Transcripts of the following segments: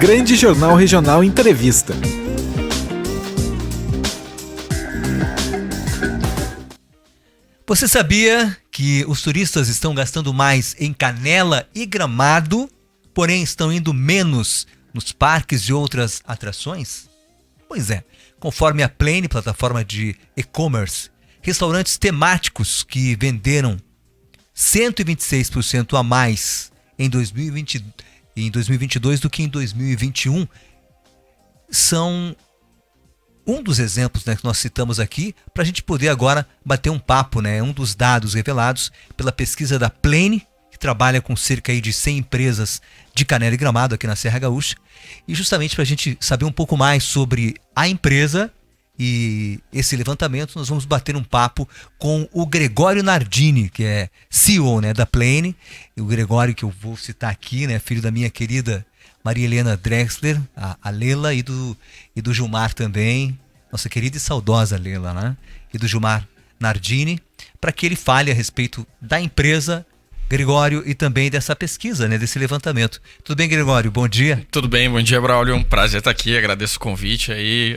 Grande Jornal Regional Entrevista. Você sabia que os turistas estão gastando mais em Canela e Gramado, porém estão indo menos nos parques e outras atrações? Pois é, conforme a Plane, plataforma de e-commerce, restaurantes temáticos que venderam 126% a mais em 2022 do que em 2021 são um dos exemplos, né, que nós citamos aqui para a gente poder agora bater um papo, né, um dos dados revelados pela pesquisa da Plane, que trabalha com cerca aí de 100 empresas de Canela e Gramado aqui na Serra Gaúcha, e justamente para a gente saber um pouco mais sobre a empresa e esse levantamento, nós vamos bater um papo com o Gregório Nardini, que é CEO, né, da Plane. E o Gregório, que eu vou citar aqui, né, filho da minha querida Maria Helena Drexler, a Lela, e do Gilmar também, nossa querida e saudosa Lela, né? E do Gilmar Nardini, para que ele fale a respeito da empresa, Gregório, e também dessa pesquisa, né, desse levantamento. Tudo bem, Gregório? Bom dia. Tudo bem, bom dia, Braulio. Um prazer estar aqui, agradeço o convite aí.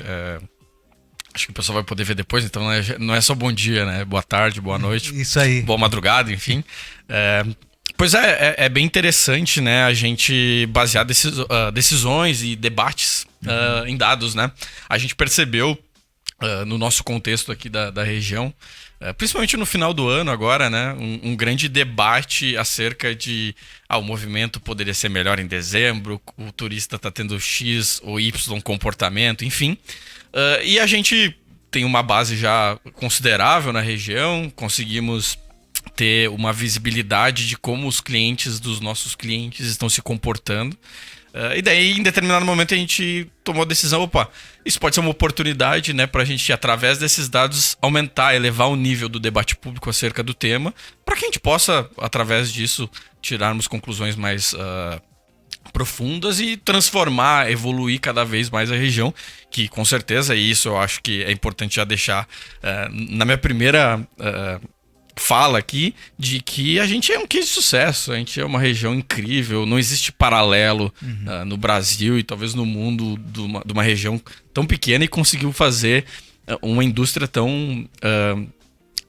Acho que o pessoal vai poder ver depois, então não é só bom dia, né? Boa tarde, boa noite. Isso aí. Boa madrugada, enfim. Pois é bem interessante, né, a gente basear decisões e debates em dados, né? A gente percebeu no nosso contexto aqui da região, principalmente no final do ano agora, né, um grande debate acerca de o movimento poderia ser melhor em dezembro, o turista está tendo X ou Y comportamento, enfim. E a gente tem uma base já considerável na região, conseguimos ter uma visibilidade de como os clientes dos nossos clientes estão se comportando. E daí, em determinado momento, a gente tomou a decisão, isso pode ser uma oportunidade, né, para a gente, através desses dados, aumentar, elevar o nível do debate público acerca do tema, para que a gente possa, através disso, tirarmos conclusões mais profundas e transformar, evoluir cada vez mais a região, que com certeza, e isso eu acho que é importante já deixar na minha primeira fala aqui, de que a gente é um case de sucesso, a gente é uma região incrível, não existe paralelo no Brasil e talvez no mundo de uma região tão pequena e conseguiu fazer uma indústria tão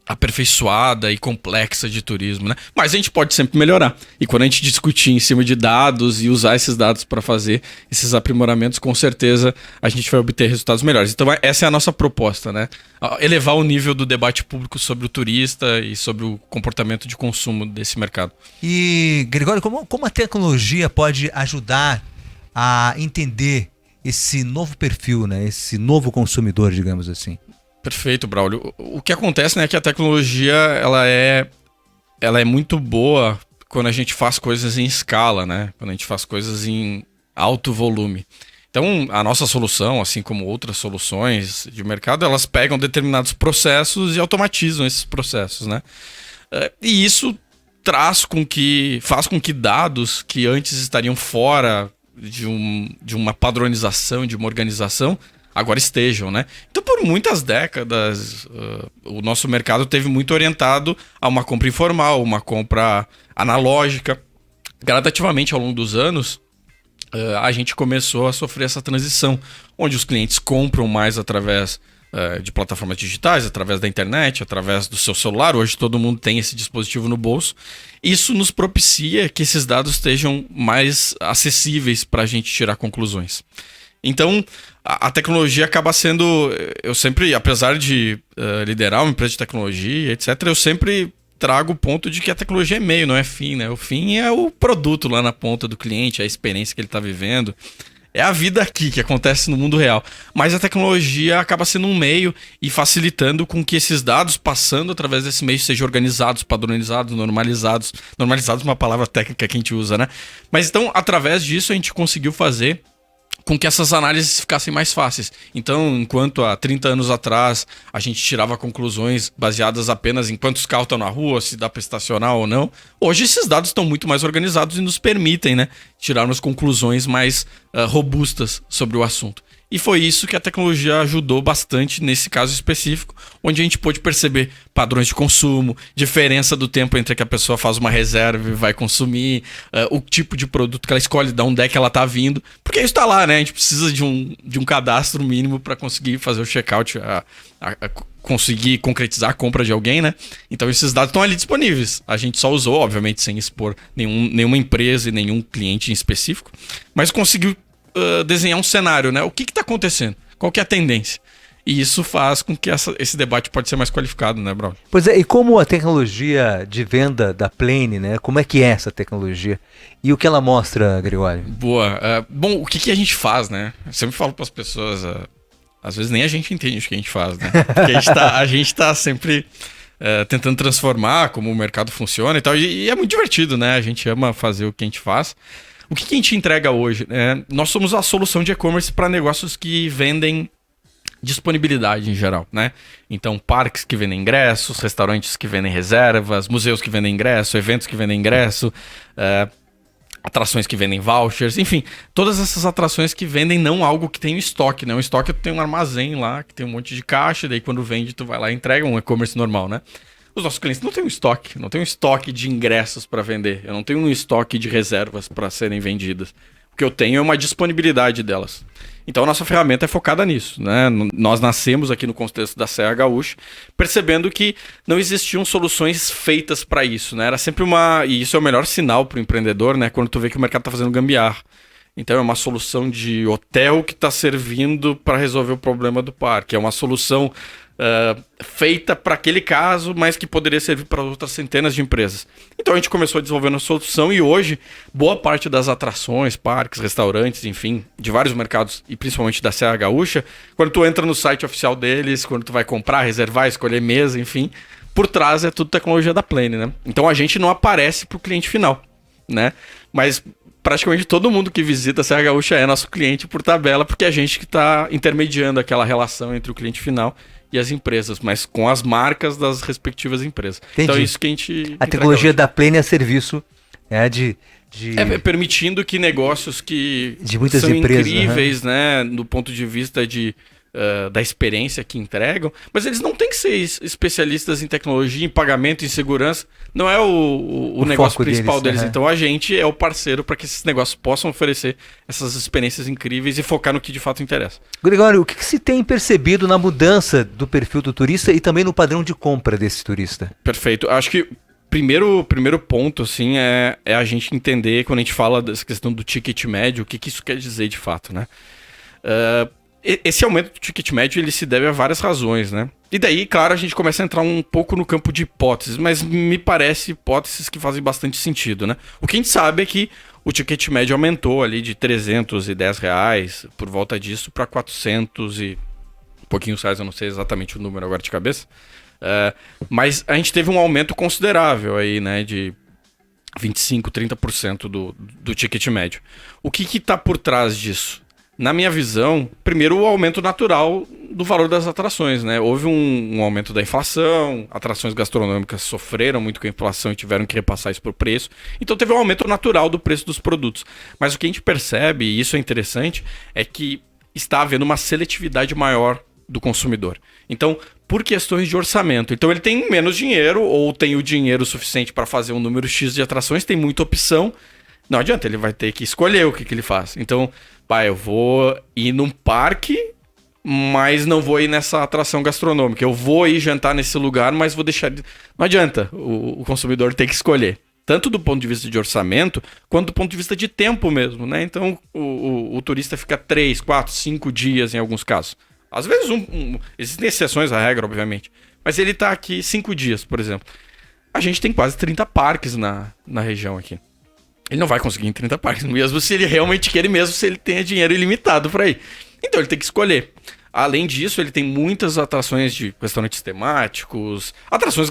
aperfeiçoada e complexa de turismo, né? Mas a gente pode sempre melhorar. E quando a gente discutir em cima de dados e usar esses dados para fazer esses aprimoramentos, com certeza a gente vai obter resultados melhores. Então essa é a nossa proposta, né? Elevar o nível do debate público sobre o turista e sobre o comportamento de consumo desse mercado. E, Gregório, como a tecnologia pode ajudar a entender esse novo perfil, né? Esse novo consumidor, digamos assim? Perfeito, Braulio. O que acontece, né, é que a tecnologia ela é muito boa quando a gente faz coisas em escala, né? Quando a gente faz coisas em alto volume. Então, a nossa solução, assim como outras soluções de mercado, elas pegam determinados processos e automatizam esses processos, né? E isso faz com que dados que antes estariam fora de uma padronização, de uma organização, agora estejam, né? Então, por muitas décadas, o nosso mercado teve muito orientado a uma compra informal, uma compra analógica. Gradativamente, ao longo dos anos, a gente começou a sofrer essa transição, onde os clientes compram mais através de plataformas digitais, através da internet, através do seu celular. Hoje todo mundo tem esse dispositivo no bolso. Isso nos propicia que esses dados estejam mais acessíveis para a gente tirar conclusões. Então, a tecnologia acaba sendo... Eu sempre, apesar de liderar uma empresa de tecnologia, etc., eu sempre trago o ponto de que a tecnologia é meio, não é fim, né? O fim é o produto lá na ponta do cliente, a experiência que ele está vivendo. É a vida aqui, que acontece no mundo real. Mas a tecnologia acaba sendo um meio e facilitando com que esses dados, passando através desse meio, sejam organizados, padronizados, normalizados. Normalizados é uma palavra técnica que a gente usa, né? Mas então, através disso, a gente conseguiu fazer com que essas análises ficassem mais fáceis. Então, enquanto há 30 anos atrás a gente tirava conclusões baseadas apenas em quantos carros estão na rua, se dá para estacionar ou não, hoje esses dados estão muito mais organizados e nos permitem, né, tirarmos conclusões mais robustas sobre o assunto. E foi isso que a tecnologia ajudou bastante nesse caso específico, onde a gente pôde perceber padrões de consumo, diferença do tempo entre que a pessoa faz uma reserva e vai consumir, o tipo de produto que ela escolhe, de onde é que ela está vindo. Porque isso está lá, né? A gente precisa de um cadastro mínimo para conseguir fazer o checkout, conseguir concretizar a compra de alguém, né? Então esses dados estão ali disponíveis. A gente só usou, obviamente, sem expor nenhuma empresa e nenhum cliente em específico, mas conseguiu desenhar um cenário, né? O que está acontecendo? Qual que é a tendência? E isso faz com que esse debate pode ser mais qualificado, né, Braulio? Pois é, e como a tecnologia de venda da Plane, né? Como é que é essa tecnologia? E o que ela mostra, Gregório? Boa. Bom, o que a gente faz, né? Eu sempre falo para as pessoas, às vezes nem a gente entende o que a gente faz, né? Porque a gente tá sempre tentando transformar como o mercado funciona e tal. E é muito divertido, né? A gente ama fazer o que a gente faz. O que a gente entrega hoje? Nós somos a solução de e-commerce para negócios que vendem disponibilidade em geral, né? Então, parques que vendem ingressos, restaurantes que vendem reservas, museus que vendem ingresso, eventos que vendem ingresso, atrações que vendem vouchers, enfim, todas essas atrações que vendem não algo que tem um estoque, né? Um estoque tu tem um armazém lá, que tem um monte de caixa, daí quando vende tu vai lá e entrega um e-commerce normal, né? Os nossos clientes não têm um estoque de ingressos para vender, eu não tenho um estoque de reservas para serem vendidas. O que eu tenho é uma disponibilidade delas. Então a nossa ferramenta é focada nisso, né? Nós nascemos aqui no contexto da Serra Gaúcha, percebendo que não existiam soluções feitas para isso, né? Era sempre e isso é o melhor sinal para o empreendedor, né? Quando tu vê que o mercado está fazendo gambiarra. Então é uma solução de hotel que está servindo para resolver o problema do parque. É uma solução feita para aquele caso, mas que poderia servir para outras centenas de empresas. Então a gente começou desenvolvendo a solução e hoje boa parte das atrações, parques, restaurantes, enfim, de vários mercados e principalmente da Serra Gaúcha, quando tu entra no site oficial deles, quando tu vai comprar, reservar, escolher mesa, enfim, por trás é tudo tecnologia da Plane, né? Então a gente não aparece para o cliente final, né? Mas praticamente todo mundo que visita a Serra Gaúcha é nosso cliente por tabela, porque é a gente que está intermediando aquela relação entre o cliente final e as empresas, mas com as marcas das respectivas empresas. Entendi. Então é isso que a gente... A tecnologia da Plane é serviço permitindo que negócios que de muitas são empresas, incríveis, né, do ponto de vista da experiência que entregam, mas eles não têm que ser especialistas em tecnologia, em pagamento, em segurança. Não é o negócio principal deles. Então a gente é o parceiro para que esses negócios possam oferecer essas experiências incríveis e focar no que de fato interessa. Gregório, o que se tem percebido na mudança do perfil do turista e também no padrão de compra desse turista? Perfeito. Acho que primeiro ponto assim, é a gente entender, quando a gente fala dessa questão do ticket médio, o que isso quer dizer de fato, né? Esse aumento do ticket médio ele se deve a várias razões, né? E daí, claro, a gente começa a entrar um pouco no campo de hipóteses, mas me parece hipóteses que fazem bastante sentido, né? O que a gente sabe é que o ticket médio aumentou ali de R$310, por volta disso, para 400 e pouquinhos reais, eu não sei exatamente o número agora de cabeça. Mas a gente teve um aumento considerável aí, né? De 25, 30% do ticket médio. O que está por trás disso? Na minha visão, primeiro o aumento natural do valor das atrações, né? Houve um aumento da inflação, atrações gastronômicas sofreram muito com a inflação e tiveram que repassar isso por preço. Então teve um aumento natural do preço dos produtos. Mas o que a gente percebe, e isso é interessante, é que está havendo uma seletividade maior do consumidor. Então, por questões de orçamento. Então ele tem menos dinheiro ou tem o dinheiro suficiente para fazer um número X de atrações, tem muita opção. Não adianta, ele vai ter que escolher o que ele faz. Então, eu vou ir num parque, mas não vou ir nessa atração gastronômica. Eu vou ir jantar nesse lugar, mas vou deixar... Não adianta, o consumidor tem que escolher. Tanto do ponto de vista de orçamento, quanto do ponto de vista de tempo mesmo, né? Então, o turista fica 3, 4, 5 dias em alguns casos. Às vezes, existem exceções à regra, obviamente. Mas ele está aqui 5 dias, por exemplo. A gente tem quase 30 parques na região aqui. Ele não vai conseguir em 30 parques, mesmo se ele realmente quer, mesmo se ele tenha dinheiro ilimitado para ir. Então ele tem que escolher. Além disso, ele tem muitas atrações de restaurantes temáticos, atrações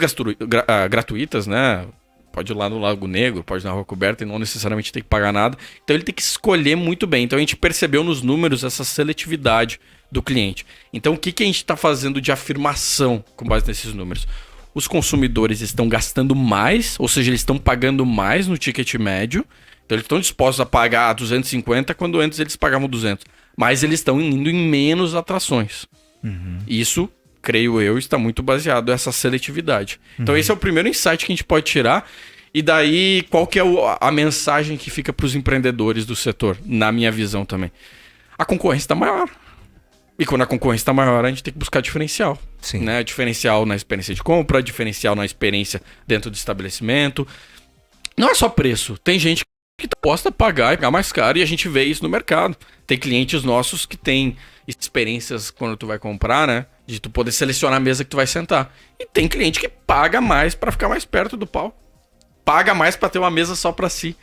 gratuitas, né? Pode ir lá no Lago Negro, pode ir na Rua Coberta e não necessariamente tem que pagar nada. Então ele tem que escolher muito bem. Então a gente percebeu nos números essa seletividade do cliente. Então o que a gente está fazendo de afirmação com base nesses números? os consumidores estão gastando mais, ou seja, eles estão pagando mais no ticket médio. Então eles estão dispostos a pagar 250 quando antes eles pagavam 200. Mas eles estão indo em menos atrações. Isso, creio eu, está muito baseado nessa seletividade. Então esse é o primeiro insight que a gente pode tirar. E daí, qual que é a mensagem que fica para os empreendedores do setor, na minha visão também? A concorrência está maior. E quando a concorrência está maior, a gente tem que buscar diferencial. Sim. Né? Diferencial na experiência de compra, diferencial na experiência dentro do estabelecimento. Não é só preço. Tem gente que está disposta a pagar mais caro e a gente vê isso no mercado. Tem clientes nossos que têm experiências quando tu vai comprar, né? De tu poder selecionar a mesa que tu vai sentar. E tem cliente que paga mais para ficar mais perto do palco. Paga mais para ter uma mesa só para si.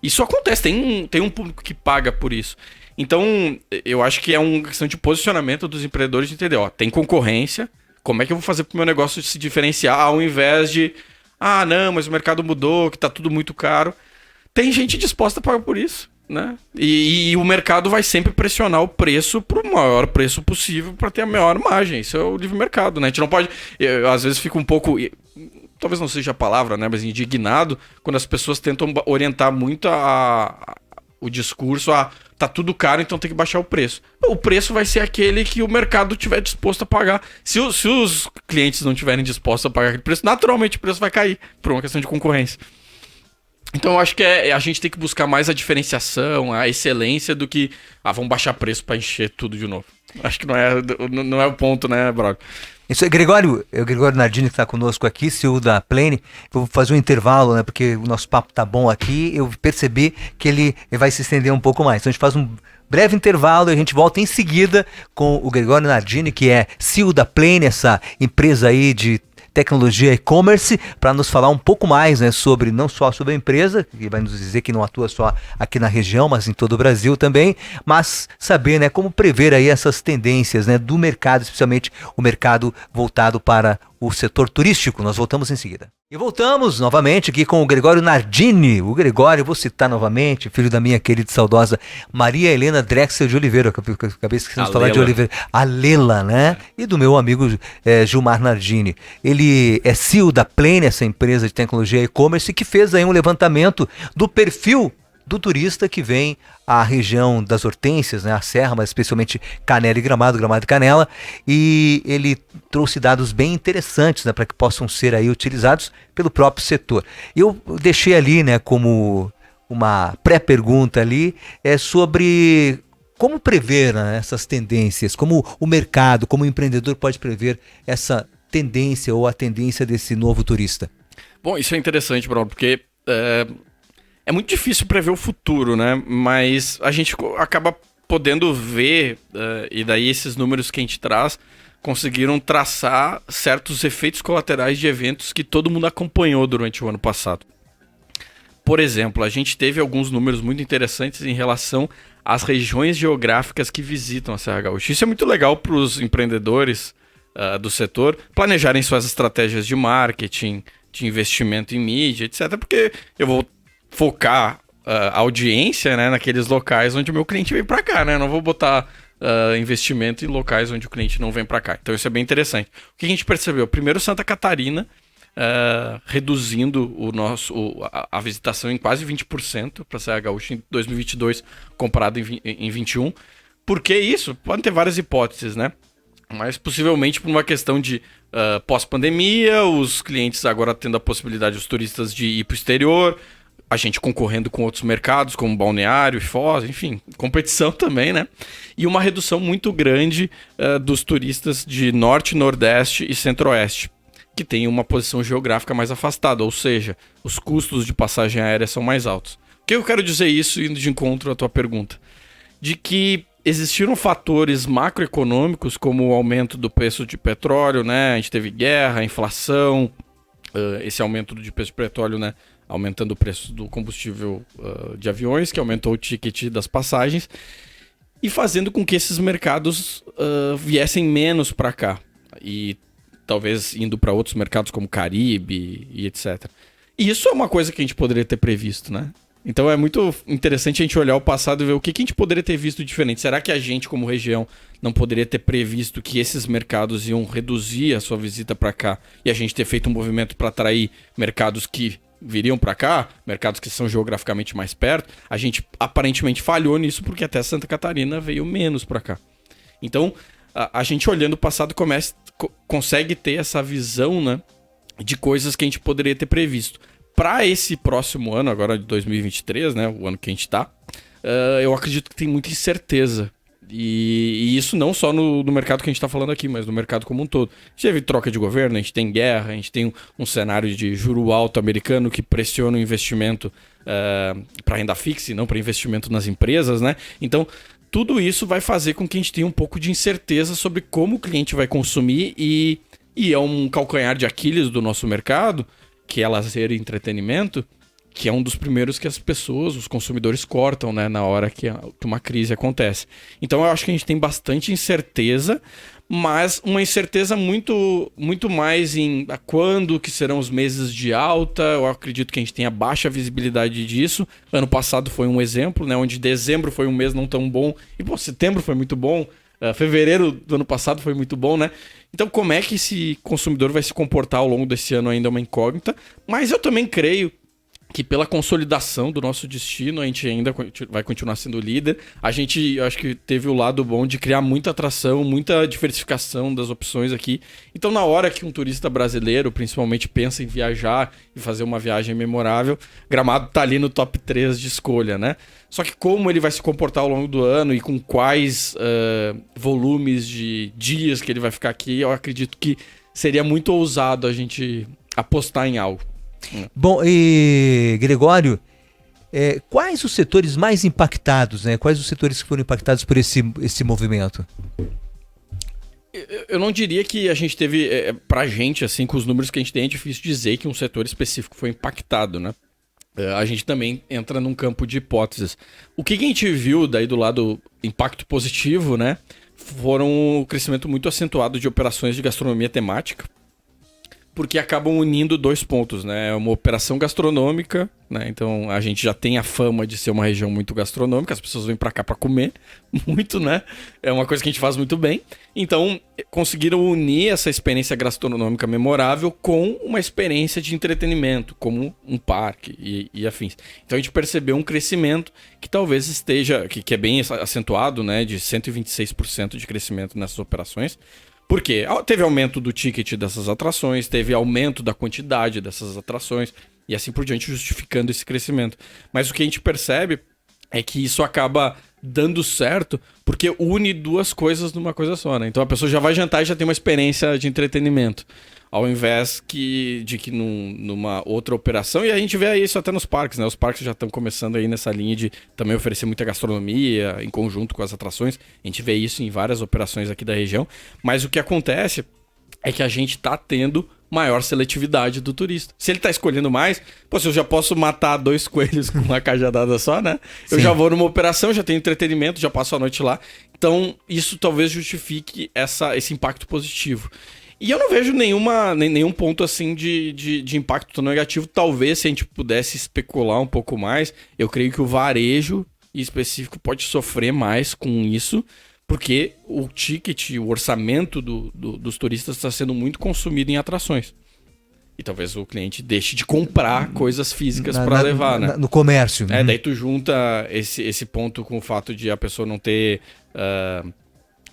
Isso acontece. Tem um público que paga por isso. Então, eu acho que é uma questão de posicionamento dos empreendedores de entender, ó, tem concorrência, como é que eu vou fazer pro meu negócio se diferenciar ao invés de, não, mas o mercado mudou, que tá tudo muito caro. Tem gente disposta a pagar por isso, né? E o mercado vai sempre pressionar o preço pro maior preço possível para ter a maior margem. Isso é o livre mercado, né? A gente não pode... Eu, às vezes fico um pouco... Talvez não seja a palavra, né? Mas indignado quando as pessoas tentam orientar muito o discurso tá tudo caro, então tem que baixar o preço. O preço vai ser aquele que o mercado tiver disposto a pagar. Se os clientes não tiverem dispostos a pagar aquele preço, naturalmente o preço vai cair por uma questão de concorrência. Então eu acho que a gente tem que buscar mais a diferenciação, a excelência do que vamos baixar preço para encher tudo de novo. Acho que não é o ponto, né, brother? Isso é Gregório Nardini que está conosco aqui, CEO da Plane. Eu vou fazer um intervalo, né? Porque o nosso papo tá bom aqui. Eu percebi que ele vai se estender um pouco mais. Então a gente faz um breve intervalo e a gente volta em seguida com o Gregório Nardini, que é CEO da Plane, essa empresa aí de tecnologia e-commerce, para nos falar um pouco mais, né, sobre não só sobre a empresa, que vai nos dizer que não atua só aqui na região, mas em todo o Brasil também, mas saber, né, como prever aí essas tendências, né, do mercado, especialmente o mercado voltado para o setor turístico. Nós voltamos em seguida. E voltamos novamente aqui com o Gregório Nardini. O Gregório, eu vou citar novamente, filho da minha querida e saudosa Maria Helena Drexel de Oliveira. Acabei esquecendo de falar de Oliveira. A Lela, né? E do meu amigo Gilmar Nardini. Ele é CEO da Plane, essa empresa de tecnologia e-commerce, que fez aí um levantamento do perfil do turista que vem à região das Hortênsias, né, a Serra, mas especialmente Canela e Gramado e Canela, e ele trouxe dados bem interessantes, né, para que possam ser aí utilizados pelo próprio setor. Eu deixei ali, né, como uma pré-pergunta ali, sobre como prever, né, essas tendências, como o mercado, como o empreendedor pode prever essa tendência ou a tendência desse novo turista. Bom, isso é interessante, Bruno, porque é muito difícil prever o futuro, né? Mas a gente acaba podendo ver, e daí esses números que a gente traz conseguiram traçar certos efeitos colaterais de eventos que todo mundo acompanhou durante o ano passado. Por exemplo, a gente teve alguns números muito interessantes em relação às regiões geográficas que visitam a Serra Gaúcha. Isso é muito legal para os empreendedores do setor planejarem suas estratégias de marketing, de investimento em mídia, etc. Porque eu vou focar a audiência, né, naqueles locais onde o meu cliente vem para cá, né? Eu não vou botar investimento em locais onde o cliente não vem para cá. Então isso é bem interessante. O que a gente percebeu? Primeiro, Santa Catarina reduzindo a visitação em quase 20% para a Serra Gaúcha em 2022 comparado em 21. Por que isso? Podem ter várias hipóteses, né? Mas possivelmente por uma questão de pós-pandemia, os clientes agora tendo a possibilidade, os turistas, de ir para o exterior, a gente concorrendo com outros mercados, como Balneário, Foz, enfim, competição também, né? E uma redução muito grande dos turistas de Norte, Nordeste e Centro-Oeste, que tem uma posição geográfica mais afastada, ou seja, os custos de passagem aérea são mais altos. O que eu quero dizer isso, indo de encontro à tua pergunta? De que existiram fatores macroeconômicos, como o aumento do preço de petróleo, né? A gente teve guerra, inflação, esse aumento de preço de petróleo, né, aumentando o preço do combustível de aviões, que aumentou o ticket das passagens, e fazendo com que esses mercados viessem menos para cá, e talvez indo para outros mercados como Caribe e etc. E isso é uma coisa que a gente poderia ter previsto, né? Então é muito interessante a gente olhar o passado e ver o que a gente poderia ter visto diferente. Será que a gente, como região, não poderia ter previsto que esses mercados iam reduzir a sua visita para cá e a gente ter feito um movimento para atrair mercados que viriam para cá, mercados que são geograficamente mais perto? A gente aparentemente falhou nisso porque até Santa Catarina veio menos para cá. Então, a gente olhando o passado consegue ter essa visão, né, de coisas que a gente poderia ter previsto. Para esse próximo ano, agora de 2023, né, o ano que a gente está, eu acredito que tem muita incerteza. E isso não só no mercado que a gente está falando aqui, mas no mercado como um todo. A gente teve troca de governo, a gente tem guerra, a gente tem um cenário de juro alto americano que pressiona o investimento para renda fixa e não para investimento nas empresas, né? Então, tudo isso vai fazer com que a gente tenha um pouco de incerteza sobre como o cliente vai consumir e é um calcanhar de Aquiles do nosso mercado, que é lazer e entretenimento, que é um dos primeiros que as pessoas, os consumidores, cortam, né, na hora que uma crise acontece. Então eu acho que a gente tem bastante incerteza, mas uma incerteza muito, muito mais em quando que serão os meses de alta. Eu acredito que a gente tenha baixa visibilidade disso. Ano passado foi um exemplo, né, onde dezembro foi um mês não tão bom, e setembro foi muito bom. Fevereiro do ano passado foi muito bom, né? Então, como é que esse consumidor vai se comportar ao longo desse ano ainda é uma incógnita. Mas eu também creio que pela consolidação do nosso destino, a gente ainda vai continuar sendo líder. A gente, eu acho que teve o lado bom de criar muita atração, muita diversificação das opções aqui. Então, na hora que um turista brasileiro, principalmente, pensa em viajar e fazer uma viagem memorável, Gramado tá ali no top 3 de escolha, né? Só que como ele vai se comportar ao longo do ano e com quais volumes de dias que ele vai ficar aqui, eu acredito que seria muito ousado a gente apostar em algo. Bom, e Gregório, quais os setores mais impactados, né? Quais os setores que foram impactados por esse movimento? Eu não diria que a gente teve, pra gente, assim, com os números que a gente tem, é difícil dizer que um setor específico foi impactado, né? A gente também entra num campo de hipóteses. O que a gente viu daí do lado impacto positivo, né? Foram o crescimento muito acentuado de operações de gastronomia temática, porque acabam unindo dois pontos, né? É uma operação gastronômica, né? Então a gente já tem a fama de ser uma região muito gastronômica, as pessoas vêm para cá para comer muito, né? É uma coisa que a gente faz muito bem. Então conseguiram unir essa experiência gastronômica memorável com uma experiência de entretenimento, como um parque e afins. Então a gente percebeu um crescimento que talvez esteja, que é bem acentuado, né? De 126% de crescimento nessas operações. Por quê? Teve aumento do ticket dessas atrações, teve aumento da quantidade dessas atrações e assim por diante, justificando esse crescimento. Mas o que a gente percebe é que isso acaba dando certo porque une duas coisas numa coisa só, né? Então a pessoa já vai jantar e já tem uma experiência de entretenimento, ao invés de que numa outra operação. E a gente vê isso até nos parques, né? Os parques já estão começando aí nessa linha de também oferecer muita gastronomia em conjunto com as atrações. A gente vê isso em várias operações aqui da região. Mas o que acontece é que a gente está tendo maior seletividade do turista. Se ele está escolhendo mais, se eu já posso matar 2 coelhos com uma cajadada só, né? Sim. Eu já vou numa operação, já tenho entretenimento, já passo a noite lá. Então, isso talvez justifique esse impacto positivo. E eu não vejo nenhum ponto assim de impacto tão negativo. Talvez, se a gente pudesse especular um pouco mais, eu creio que o varejo em específico pode sofrer mais com isso, porque o ticket, o orçamento dos turistas está sendo muito consumido em atrações. E talvez o cliente deixe de comprar coisas físicas para levar, né? No comércio. Daí tu junta esse ponto com o fato de a pessoa não ter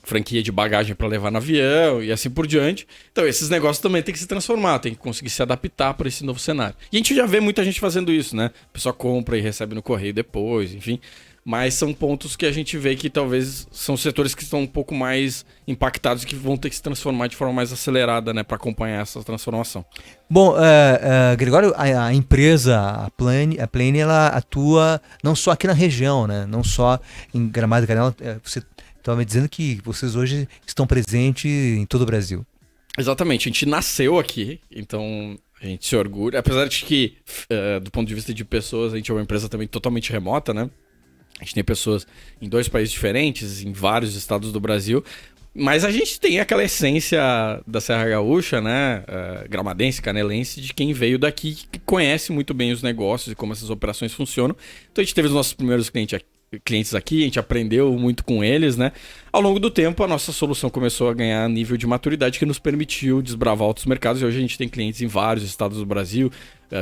franquia de bagagem para levar no avião e assim por diante. Então esses negócios também tem que se transformar, tem que conseguir se adaptar para esse novo cenário. E a gente já vê muita gente fazendo isso, né? A pessoa compra e recebe no correio depois, enfim. Mas são pontos que a gente vê que talvez são setores que estão um pouco mais impactados e que vão ter que se transformar de forma mais acelerada, né, para acompanhar essa transformação. Bom, Gregório, a empresa, a Plane, ela atua não só aqui na região, né? Não só em Gramado e Canela. Você estava me dizendo que vocês hoje estão presentes em todo o Brasil. Exatamente, a gente nasceu aqui, então a gente se orgulha. Apesar de que, do ponto de vista de pessoas, a gente é uma empresa também totalmente remota, né? A gente tem pessoas em 2 países diferentes, em vários estados do Brasil, Mas a gente tem aquela essência da Serra Gaúcha, né? Gramadense, canelense, de quem veio daqui, que conhece muito bem os negócios e como essas operações funcionam. Então a gente teve os nossos primeiros clientes aqui, a gente aprendeu muito com eles, né? Ao longo do tempo, a nossa solução começou a ganhar nível de maturidade que nos permitiu desbravar outros mercados. E hoje a gente tem clientes em vários estados do Brasil,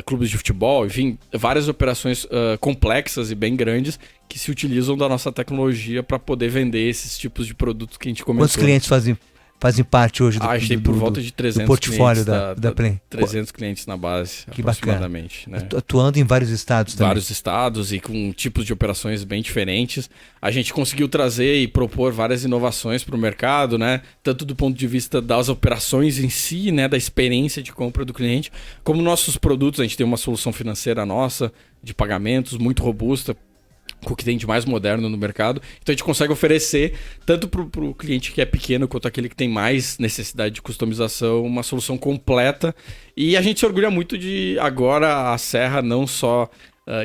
clubes de futebol, enfim, várias operações complexas e bem grandes que se utilizam da nossa tecnologia para poder vender esses tipos de produtos que a gente comentou. Quantos clientes fazem parte hoje A gente tem por volta de 300 do portfólio clientes da Plane? 300 clientes na base, Que aproximadamente. Né? Atuando em vários estados também. Vários estados e com tipos de operações bem diferentes. A gente conseguiu trazer e propor várias inovações para o mercado, né? Tanto do ponto de vista das operações em si, né? Da experiência de compra do cliente, como nossos produtos. A gente tem uma solução financeira nossa, de pagamentos, muito robusta, com o que tem de mais moderno no mercado. Então a gente consegue oferecer, tanto para o cliente que é pequeno, quanto aquele que tem mais necessidade de customização, uma solução completa. E a gente se orgulha muito de agora a Serra não só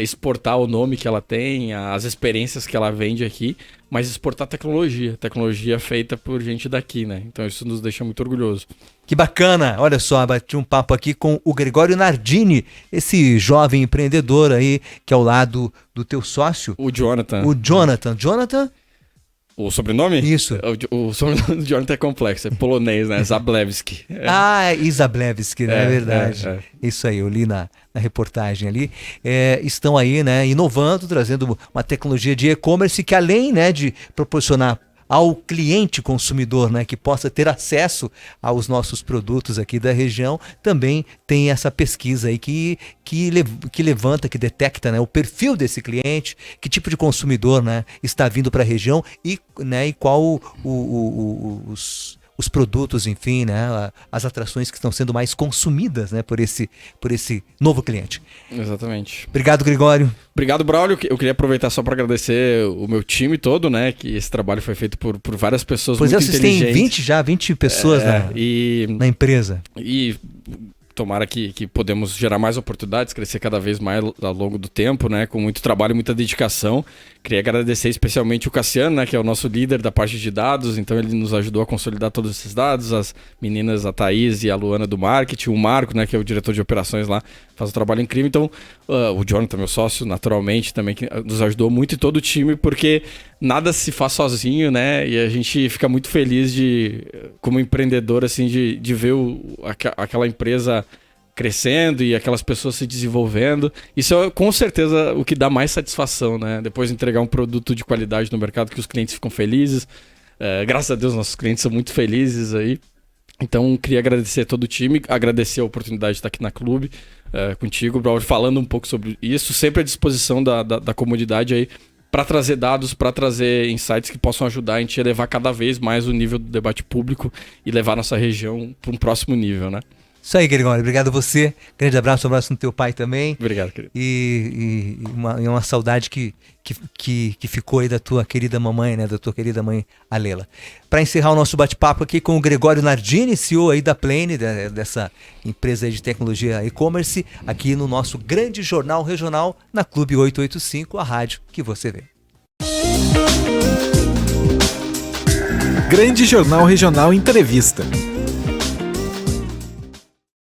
exportar o nome que ela tem, as experiências que ela vende aqui, mas exportar tecnologia feita por gente daqui, né? Então isso nos deixa muito orgulhoso. Que bacana! Olha só, bati um papo aqui com o Gregório Nardini, esse jovem empreendedor aí, que é ao lado do teu sócio. O Jonathan. Jonathan? O sobrenome? Isso. O sobrenome do Jonathan é complexo, é polonês, né? Zablewski. É Isablewski, né? É verdade. Isso aí, eu li na reportagem ali. Estão aí, né, inovando, trazendo uma tecnologia de e-commerce que, além, né, de proporcionar ao cliente consumidor, né, que possa ter acesso aos nossos produtos aqui da região, também tem essa pesquisa aí que levanta, que detecta, né, o perfil desse cliente, que tipo de consumidor, né, está vindo para a região e qual os produtos, enfim, né, as atrações que estão sendo mais consumidas, né, por esse novo cliente. Exatamente. Obrigado, Gregório. Obrigado, Braulio. Eu queria aproveitar só para agradecer o meu time todo, né, que esse trabalho foi feito por várias pessoas muito inteligentes. Pois vocês têm 20 pessoas na empresa. E tomara que podemos gerar mais oportunidades, crescer cada vez mais ao longo do tempo, né? Com muito trabalho e muita dedicação. Queria agradecer especialmente o Cassiano, né? Que é o nosso líder da parte de dados. Então ele nos ajudou a consolidar todos esses dados. As meninas, a Thaís e a Luana do marketing. O Marco, né? Que é o diretor de operações lá, faz um trabalho incrível. Então o Jonathan, meu sócio, naturalmente, também que nos ajudou muito, e todo o time, porque nada se faz sozinho, né? E a gente fica muito feliz como empreendedor, assim, de ver aquela empresa crescendo e aquelas pessoas se desenvolvendo. Isso é com certeza o que dá mais satisfação, né? Depois de entregar um produto de qualidade no mercado que os clientes ficam felizes. Graças a Deus, nossos clientes são muito felizes aí. Então, queria agradecer a todo o time, agradecer a oportunidade de estar aqui na Clube, contigo, Braulio, falando um pouco sobre isso, sempre à disposição da comunidade aí, para trazer dados, para trazer insights que possam ajudar a gente a elevar cada vez mais o nível do debate público e levar nossa região para um próximo nível, né? Isso aí, Gregório. Obrigado a você. Grande abraço, um abraço no teu pai também. Obrigado, querido. E uma saudade que ficou aí da tua querida mamãe, né? Da tua querida mãe, a Lela. Para encerrar o nosso bate-papo aqui com o Gregório Nardini, CEO aí da Plane, dessa empresa aí de tecnologia e-commerce, aqui no nosso grande jornal regional, na Clube 885, a rádio que você vê. Grande Jornal Regional Entrevista.